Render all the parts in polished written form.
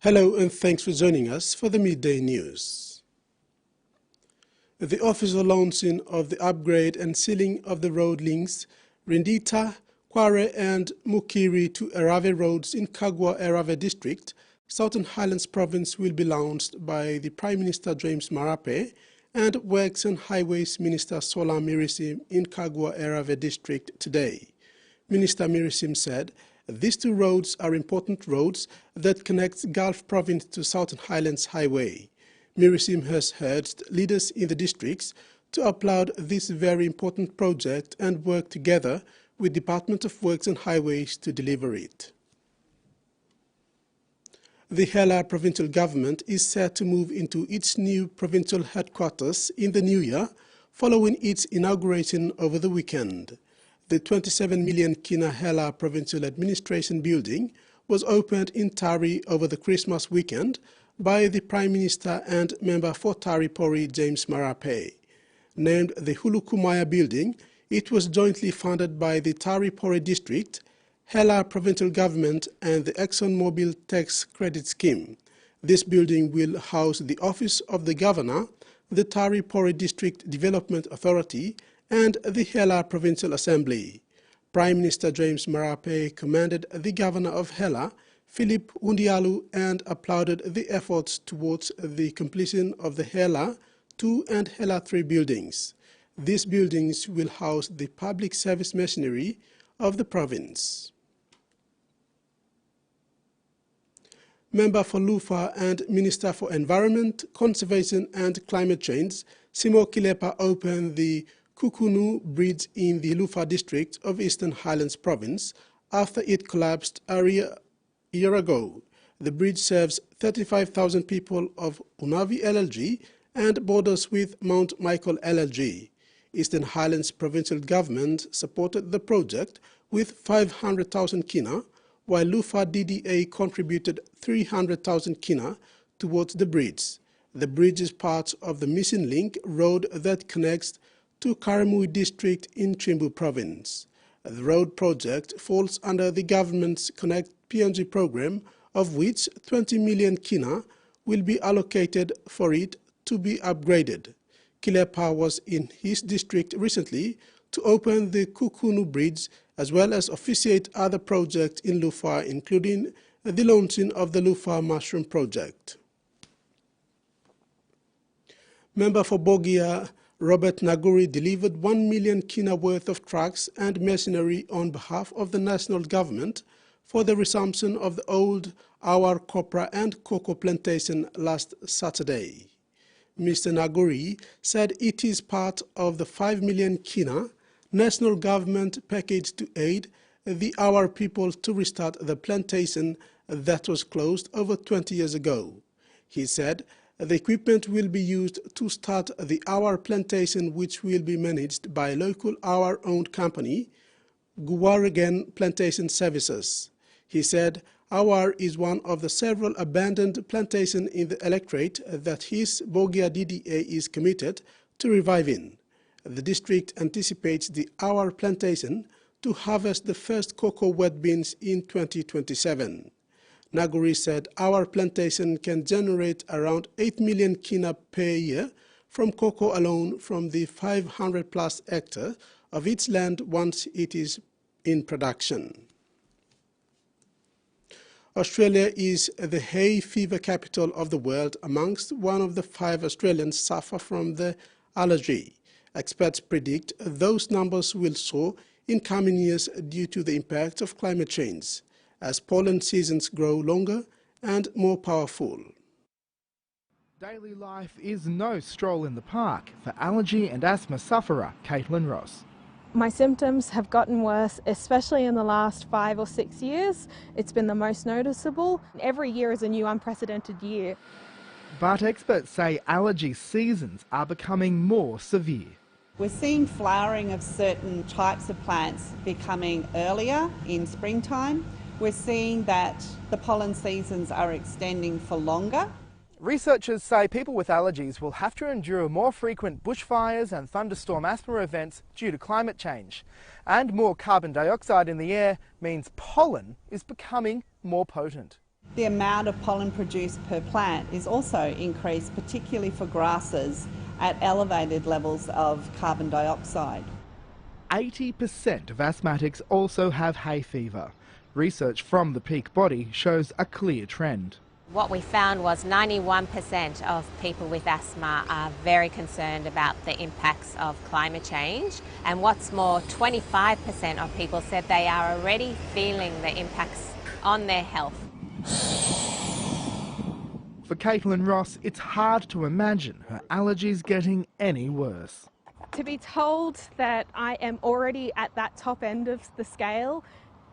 Hello and thanks for joining us for the Midday News. The official launching of the upgrade and sealing of the road links Rindita, Kware and Mukiri to Erave roads in Kagwa-Erave district, Southern Highlands province will be launched by the Prime Minister James Marape and Works and Highways Minister Sola Mirisim in Kagwa-Erave district today. Minister Mirisim said, "These two roads are important roads that connect Gulf Province to Southern Highlands Highway." Mirisim has urged leaders in the districts to applaud this very important project and work together with Department of Works and Highways to deliver it. The Hela provincial government is set to move into its new provincial headquarters in the new year, following its inauguration over the weekend. The 27 million Kina Hela Provincial Administration Building was opened in Tari over the Christmas weekend by the Prime Minister and member for Tari Pori James Marape. Named the Hulukumaya Building, it was jointly funded by the Tari Pori District, Hela Provincial Government and the ExxonMobil Tax Credit Scheme. This building will house the Office of the Governor, the Tari Pori District Development Authority, and the Hela Provincial Assembly. Prime Minister James Marape commended the Governor of Hela, Philip Undialu, and applauded the efforts towards the completion of the Hela 2 and Hela 3 buildings. These buildings will house the public service machinery of the province. Member for Lufa and Minister for Environment, Conservation and Climate Change, Simo Kilepa opened the Kukunu Bridge in the Lufa district of Eastern Highlands Province after it collapsed a year ago. The bridge serves 35,000 people of Unavi LLG and borders with Mount Michael LLG. Eastern Highlands Provincial Government supported the project with 500,000 kina, while Lufa DDA contributed 300,000 kina towards the bridge. The bridge is part of the missing link road that connects to Karamui district in Chimbu province. The road project falls under the government's Connect PNG program, of which 20 million kina will be allocated for it to be upgraded. Kilepa was in his district recently to open the Kukunu Bridge as well as officiate other projects in Lufa, including the launching of the Lufa Mushroom Project. Member for Bogia Robert Naguri delivered 1 million kina worth of trucks and machinery on behalf of the national government for the resumption of the old Awar copra and cocoa plantation last Saturday. Mr. Naguri said it is part of the 5 million kina national government package to aid the Awar people to restart the plantation that was closed over 20 years ago. He said the equipment will be used to start the Awar plantation, which will be managed by local Awar-owned company, Guwaragan Plantation Services. He said Awar is one of the several abandoned plantations in the electorate that his Bogia DDA is committed to reviving. The district anticipates the Awar plantation to harvest the first cocoa wet beans in 2027. Naguri said our plantation can generate around 8 million kina per year from cocoa alone from the 500 plus hectares of its land once it is in production. Australia is the hay fever capital of the world. Amongst one of the 5 Australians suffer from the allergy. Experts predict those numbers will soar in coming years due to the impact of climate change, as pollen seasons grow longer and more powerful. Daily life is no stroll in the park for allergy and asthma sufferer Caitlin Ross. My symptoms have gotten worse, especially in the last 5 or 6 years. It's been the most noticeable. Every year is a new unprecedented year. But experts say allergy seasons are becoming more severe. We're seeing flowering of certain types of plants becoming earlier in springtime. We're seeing that the pollen seasons are extending for longer. Researchers say people with allergies will have to endure more frequent bushfires and thunderstorm asthma events due to climate change. And more carbon dioxide in the air means pollen is becoming more potent. The amount of pollen produced per plant is also increased, particularly for grasses at elevated levels of carbon dioxide. 80% of asthmatics also have hay fever. Research from the peak body shows a clear trend. What we found was 91% of people with asthma are very concerned about the impacts of climate change. And what's more, 25% of people said they are already feeling the impacts on their health. For Caitlin Ross, it's hard to imagine her allergies getting any worse. To be told that I am already at that top end of the scale,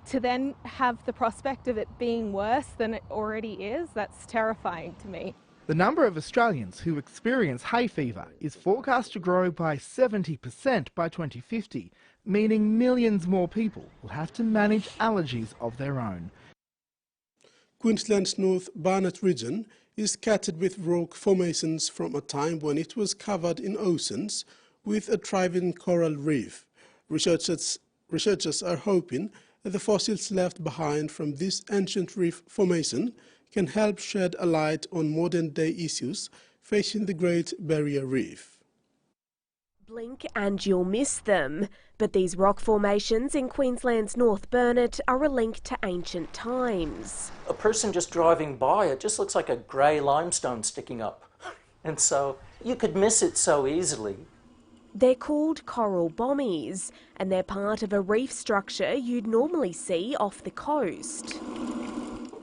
to then have the prospect of it being worse than it already is, that's terrifying to me. The number of Australians who experience hay fever is forecast to grow by 70% by 2050, meaning millions more people will have to manage allergies of their own. Queensland's North Barnett region is scattered with rock formations from a time when it was covered in oceans with a thriving coral reef. Researchers are hoping that the fossils left behind from this ancient reef formation can help shed a light on modern-day issues facing the Great Barrier Reef. Blink and you'll miss them, but these rock formations in Queensland's North Barnett are a link to ancient times. A person just driving by, it just looks like a grey limestone sticking up. And so you could miss it so easily. They're called coral bommies, and they're part of a reef structure you'd normally see off the coast.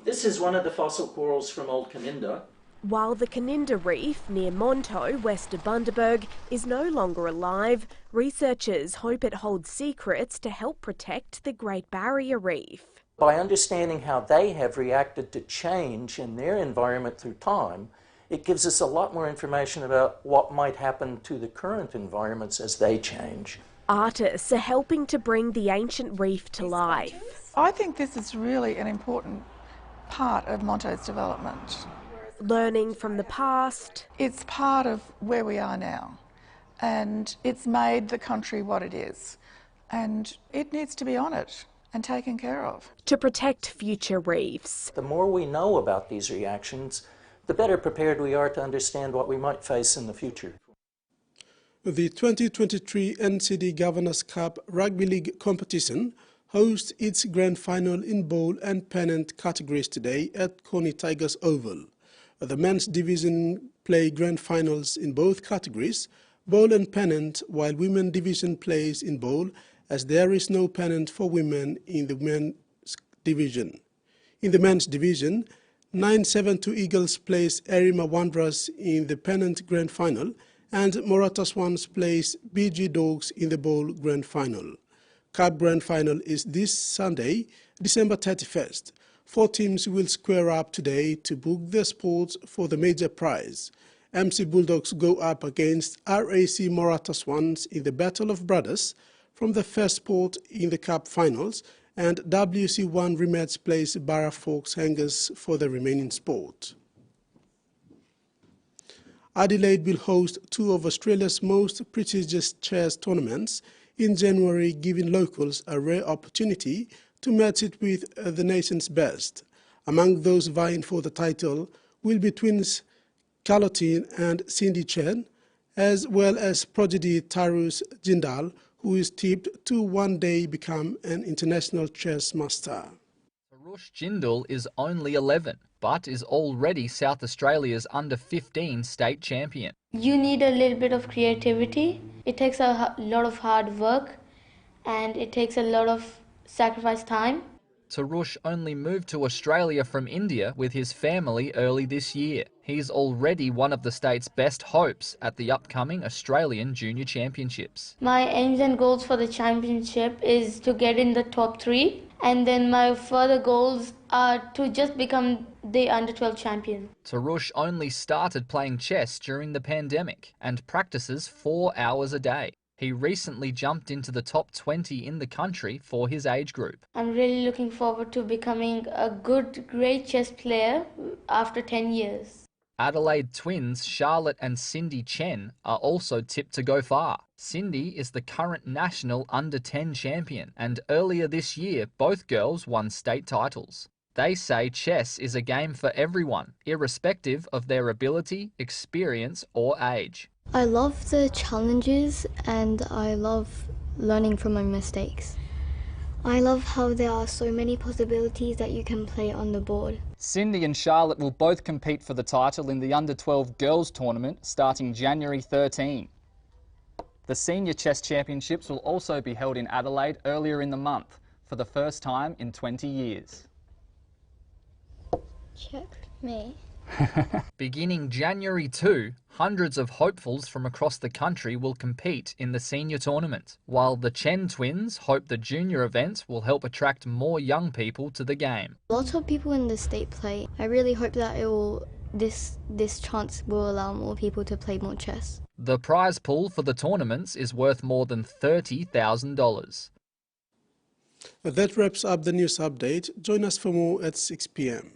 This is one of the fossil corals from Old Caninda. While the Caninda Reef near Monto, west of Bundaberg, is no longer alive, researchers hope it holds secrets to help protect the Great Barrier Reef. By understanding how they have reacted to change in their environment through time, it gives us a lot more information about what might happen to the current environments as they change. Artists are helping to bring the ancient reef to life. I think this is really an important part of Monto's development. Learning from the past. It's part of where we are now, and it's made the country what it is, and it needs to be honoured and taken care of. To protect future reefs. The more we know about these reactions, the better prepared we are to understand what we might face in the future. The 2023 NCD Governors' Cup Rugby League competition hosts its grand final in bowl and pennant categories today at Coney Tigers Oval. The men's division play grand finals in both categories, bowl and pennant, while women's division plays in bowl, as there is no pennant for women in the men's division. In the men's division, 972 Eagles plays Erima Wanderers in the pennant grand final, and Moratta Swans plays BG Dogs in the bowl grand final. Cup grand final is this Sunday, December 31st. 4 teams will square up today to book their spots for the major prize. MC Bulldogs go up against RAC Moratta Swans in the Battle of Brothers from the first spot in the Cup finals, and WC1 rematch plays Barra Fox Hangers for the remaining spot. Adelaide will host 2 of Australia's most prestigious chess tournaments in January, giving locals a rare opportunity to match it with the nation's best. Among those vying for the title will be twins Carlotine and Cindy Chen, as well as prodigy Tarus Jindal, who is tipped to one day become an international chess master. Tarus Jindal is only 11, but is already South Australia's under-15 state champion. You need a little bit of creativity. It takes a lot of hard work, and it takes a lot of sacrifice time. Tarus only moved to Australia from India with his family early this year. He's already one of the state's best hopes at the upcoming Australian Junior Championships. My aims and goals for the championship is to get in the top 3, and then my further goals are to just become the under-12 champion. Tarus only started playing chess during the pandemic and practices 4 hours a day. He recently jumped into the top 20 in the country for his age group. I'm really looking forward to becoming a great chess player after 10 years. Adelaide twins Charlotte and Cindy Chen are also tipped to go far. Cindy is the current national under-10 champion, and earlier this year both girls won state titles. They say chess is a game for everyone, irrespective of their ability, experience or age. I love the challenges and I love learning from my mistakes. I love how there are so many possibilities that you can play on the board. Cindy and Charlotte will both compete for the title in the Under-12 Girls Tournament starting January 13. The Senior Chess Championships will also be held in Adelaide earlier in the month, for the first time in 20 years. Check me. Beginning January 2, hundreds of hopefuls from across the country will compete in the senior tournament, while the Chen twins hope the junior event will help attract more young people to the game. Lots of people in the state play. I really hope that this chance will allow more people to play more chess. The prize pool for the tournaments is worth more than $30,000. That wraps up the news update. Join us for more at 6 p.m.